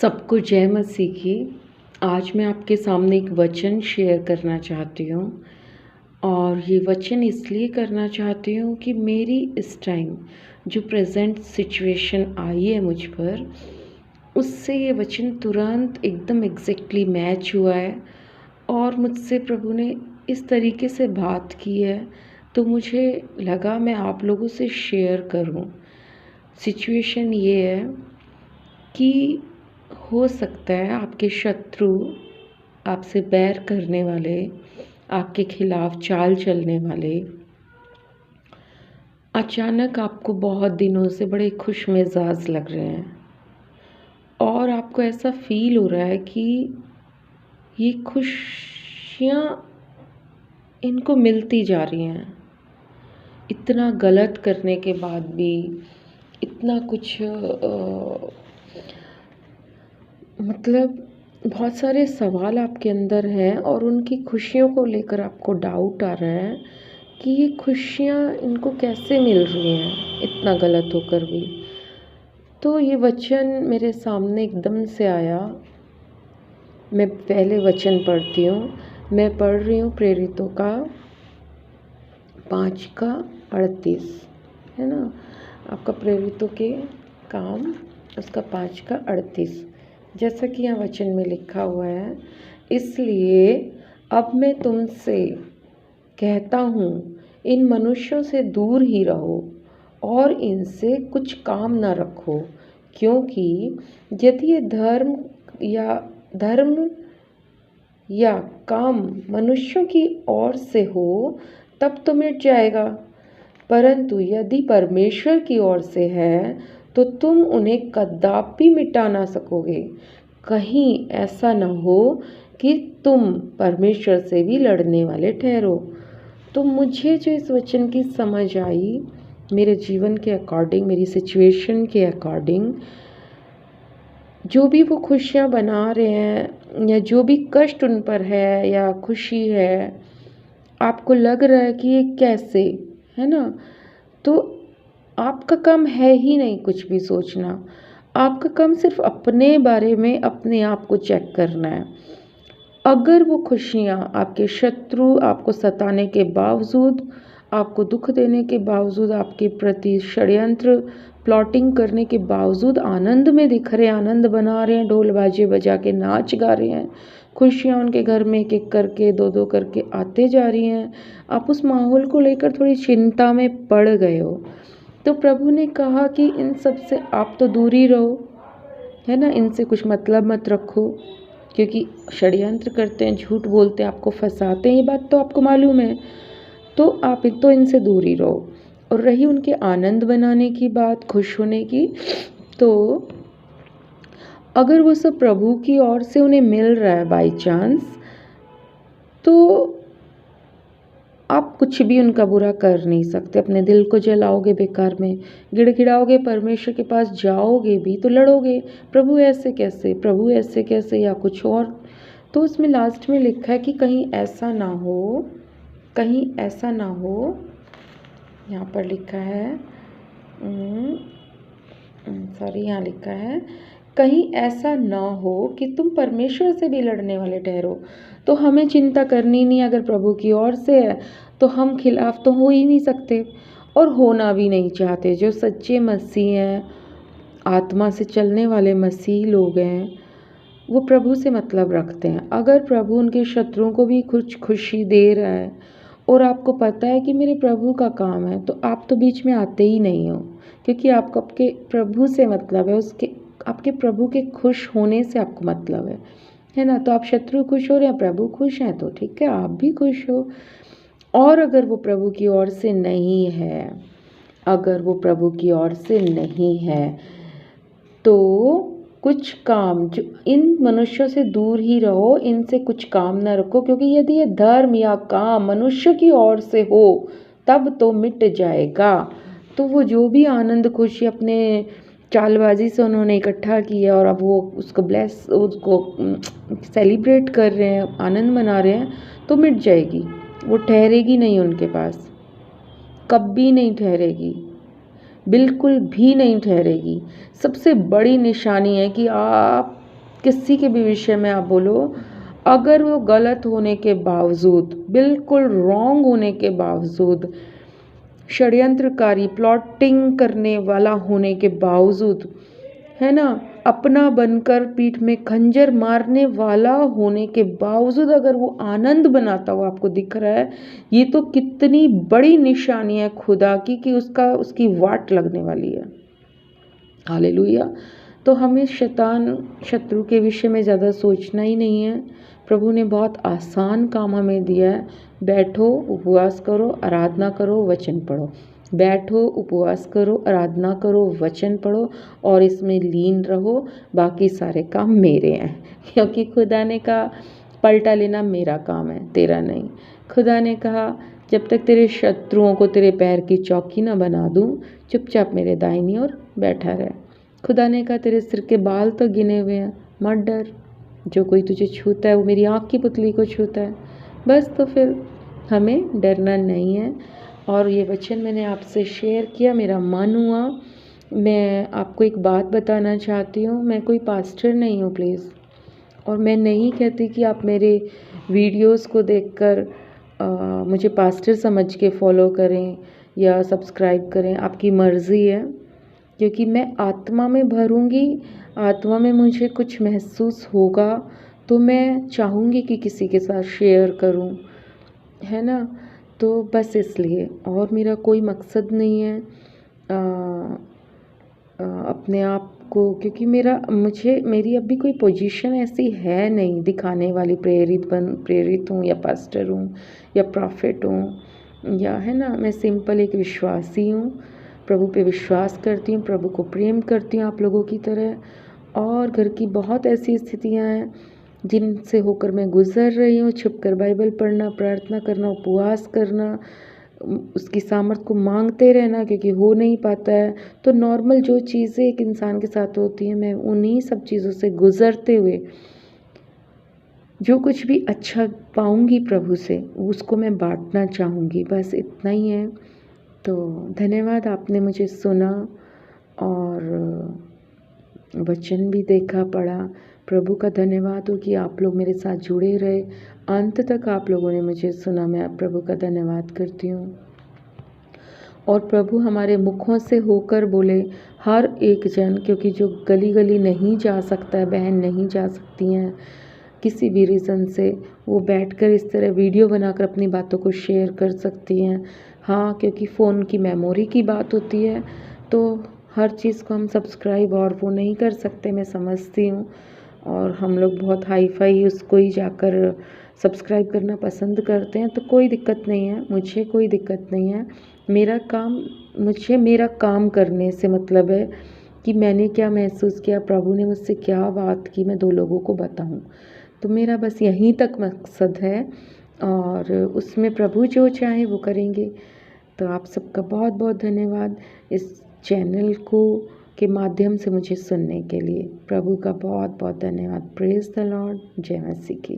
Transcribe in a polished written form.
सबको जय मसीह की। आज मैं आपके सामने एक वचन शेयर करना चाहती हूँ और ये वचन इसलिए करना चाहती हूँ कि मेरी इस टाइम जो प्रेजेंट सिचुएशन आई है मुझ पर, उससे ये वचन तुरंत एकदम एग्जैक्टली मैच हुआ है और मुझसे प्रभु ने इस तरीके से बात की है, तो मुझे लगा मैं आप लोगों से शेयर करूँ। सिचुएशन ये है कि हो सकता है आपके शत्रु, आपसे बैर करने वाले, आपके खिलाफ चाल चलने वाले अचानक आपको बहुत दिनों से बड़े खुश मिजाज लग रहे हैं और आपको ऐसा फील हो रहा है कि ये खुशियाँ इनको मिलती जा रही हैं। इतना गलत करने के बाद भी इतना कुछ मतलब बहुत सारे सवाल आपके अंदर हैं और उनकी खुशियों को लेकर आपको डाउट आ रहा है कि ये खुशियाँ इनको कैसे मिल रही हैं इतना गलत होकर भी। तो ये वचन मेरे सामने एकदम से आया। मैं पहले वचन पढ़ती हूँ। मैं पढ़ रही हूँ प्रेरितों का 5:38, है ना। आपका प्रेरितों के काम उसका 5:38, जैसा कि यहाँ वचन में लिखा हुआ है, इसलिए अब मैं तुमसे कहता हूँ इन मनुष्यों से दूर ही रहो और इनसे कुछ काम न रखो, क्योंकि यदि ये धर्म या काम मनुष्यों की ओर से हो तब तो मिट जाएगा, परंतु यदि परमेश्वर की ओर से है तो तुम उन्हें कदापि मिटा ना सकोगे। कहीं ऐसा न हो कि तुम परमेश्वर से भी लड़ने वाले ठहरो। तो मुझे जो इस वचन की समझ आई, मेरे जीवन के अकॉर्डिंग, मेरी सिचुएशन के अकॉर्डिंग, जो भी वो खुशियाँ बना रहे हैं या जो भी कष्ट उन पर है या खुशी है, आपको लग रहा है कि ये कैसे, है ना। तो आपका काम है ही नहीं कुछ भी सोचना। आपका काम सिर्फ अपने बारे में अपने आप को चेक करना है। अगर वो खुशियाँ आपके शत्रु आपको सताने के बावजूद, आपको दुख देने के बावजूद, आपके प्रति षड्यंत्र प्लॉटिंग करने के बावजूद आनंद में दिख रहे हैं, आनंद बना रहे हैं, ढोल बाजे बजा के नाच गा रहे हैं, खुशियाँ उनके घर में एक एक करके दो दो करके आते जा रही हैं, आप उस माहौल को लेकर थोड़ी चिंता में पड़ गए हो, तो प्रभु ने कहा कि इन सब से आप तो दूर ही रहो, है ना। इनसे कुछ मतलब मत रखो, क्योंकि षड्यंत्र करते हैं, झूठ बोलते हैं, आपको फंसाते हैं, ये बात तो आपको मालूम है। तो आप तो इनसे दूर ही रहो। और रही उनके आनंद बनाने की बात, खुश होने की, तो अगर वो सब प्रभु की ओर से उन्हें मिल रहा है बाय चांस, तो आप कुछ भी उनका बुरा कर नहीं सकते। अपने दिल को जलाओगे बेकार में, गिड़गिड़ाओगे, परमेश्वर के पास जाओगे भी तो लड़ोगे, प्रभु ऐसे कैसे, प्रभु ऐसे कैसे, या कुछ और। तो उसमें लास्ट में लिखा है कि कहीं ऐसा ना हो, कहीं ऐसा ना हो, यहाँ पर लिखा है सॉरी, यहाँ लिखा है कहीं ऐसा ना हो कि तुम परमेश्वर से भी लड़ने वाले ठहरो। तो हमें चिंता करनी नहीं, अगर प्रभु की ओर से है तो हम खिलाफ तो हो ही नहीं सकते और होना भी नहीं चाहते। जो सच्चे मसीह हैं, आत्मा से चलने वाले मसीह लोग हैं, वो प्रभु से मतलब रखते हैं। अगर प्रभु उनके शत्रुओं को भी कुछ खुशी दे रहा है और आपको पता है कि मेरे प्रभु का काम है, तो आप तो बीच में आते ही नहीं हो, क्योंकि आपको आपके प्रभु से मतलब है, उसके आपके प्रभु के खुश होने से आपको मतलब है ना। तो आप शत्रु खुश हो रहे हैं, प्रभु खुश हैं, तो ठीक है, आप भी खुश हो। और अगर वो प्रभु की ओर से नहीं है, अगर वो प्रभु की ओर से नहीं है, तो कुछ काम, जो इन मनुष्यों से दूर ही रहो, इनसे कुछ काम न रखो, क्योंकि यदि ये धर्म या काम मनुष्य की ओर से हो तब तो मिट जाएगा। तो वो जो भी आनंद खुशी अपने चालबाजी से उन्होंने इकट्ठा किया और अब वो उसको सेलिब्रेट कर रहे हैं, आनंद मना रहे हैं, तो मिट जाएगी, वो ठहरेगी नहीं उनके पास, कभी नहीं ठहरेगी, बिल्कुल भी नहीं ठहरेगी। सबसे बड़ी निशानी है कि आप किसी के भी विषय में आप बोलो, अगर वो गलत होने के बावजूद, बिल्कुल रॉन्ग होने के बावजूद, षड्यंत्रकारी प्लॉटिंग करने वाला होने के बावजूद, है ना, अपना बनकर पीठ में खंजर मारने वाला होने के बावजूद अगर वो आनंद बनाता हुआ आपको दिख रहा है, ये तो कितनी बड़ी निशानी है खुदा की कि उसकी वाट लगने वाली है। हालेलुया। तो हमें शत्रु के विषय में ज़्यादा सोचना ही नहीं है। प्रभु ने बहुत आसान काम हमें दिया है। बैठो, उपवास करो, आराधना करो, वचन पढ़ो। बैठो, उपवास करो, आराधना करो, वचन पढ़ो और इसमें लीन रहो। बाकी सारे काम मेरे हैं, क्योंकि खुदा ने कहा पलटा लेना मेरा काम है, तेरा नहीं। खुदा ने कहा जब तक तेरे शत्रुओं को तेरे पैर की चौकी ना बना दूं, चुपचाप मेरे दाहिनी ओर बैठा रहे। खुदा ने कहा तेरे सिर के बाल तो गिने हुए हैं, मत डर। जो कोई तुझे छूता है वो मेरी आँख की पुतली को छूता है। बस तो फिर हमें डरना नहीं है। और ये वचन मैंने आपसे शेयर किया, मेरा मन हुआ। मैं आपको एक बात बताना चाहती हूँ, मैं कोई पास्टर नहीं हूँ प्लीज़, और मैं नहीं कहती कि आप मेरे वीडियोस को देखकर मुझे पास्टर समझ के फॉलो करें या सब्सक्राइब करें, आपकी मर्ज़ी है। क्योंकि मैं आत्मा में भरूंगी, आत्मा में मुझे कुछ महसूस होगा तो मैं चाहूँगी कि किसी के साथ शेयर करूं, है ना। तो बस इसलिए, और मेरा कोई मकसद नहीं है अपने आप को, क्योंकि मेरी अभी कोई पोजीशन ऐसी है नहीं दिखाने वाली, प्रेरित हूँ या पास्टर हूँ या प्रॉफिट हूँ या, है ना। मैं सिंपल एक विश्वासी हूँ, प्रभु पे विश्वास करती हूँ, प्रभु को प्रेम करती हूँ आप लोगों की तरह। और घर की बहुत ऐसी स्थितियाँ हैं जिनसे होकर मैं गुजर रही हूँ। छुपकर बाइबल पढ़ना, प्रार्थना करना, उपवास करना, उसकी सामर्थ को मांगते रहना, क्योंकि हो नहीं पाता है। तो नॉर्मल जो चीज़ें एक इंसान के साथ होती हैं, मैं उन्हीं सब चीज़ों से गुजरते हुए जो कुछ भी अच्छा पाऊँगी प्रभु से, उसको मैं बांटना चाहूँगी। बस इतना ही है। तो धन्यवाद, आपने मुझे सुना और वचन भी देखा, पढ़ा। प्रभु का धन्यवाद हो कि आप लोग मेरे साथ जुड़े रहे, अंत तक आप लोगों ने मुझे सुना। मैं प्रभु का धन्यवाद करती हूँ। और प्रभु हमारे मुखों से होकर बोले हर एक जन, क्योंकि जो गली गली नहीं जा सकता है, बहन नहीं जा सकती हैं किसी भी रीज़न से, वो बैठकर इस तरह वीडियो बनाकर अपनी बातों को शेयर कर सकती हैं। हाँ, क्योंकि फ़ोन की मेमोरी की बात होती है, तो हर चीज़ को हम सब्सक्राइब और वो नहीं कर सकते, मैं समझती हूँ। और हम लोग बहुत हाई फाई उसको ही जाकर सब्सक्राइब करना पसंद करते हैं, तो कोई दिक्कत नहीं है, मुझे कोई दिक्कत नहीं है। मुझे मेरा काम करने से मतलब है कि मैंने क्या महसूस किया, प्रभु ने मुझसे क्या बात की, मैं 2 लोगों को बताऊं। तो मेरा बस यहीं तक मकसद है, और उसमें प्रभु जो चाहे वो करेंगे। तो आप सबका बहुत बहुत धन्यवाद इस चैनल को के माध्यम से मुझे सुनने के लिए। प्रभु का बहुत बहुत धन्यवाद। Praise the Lord. जय मसीह की।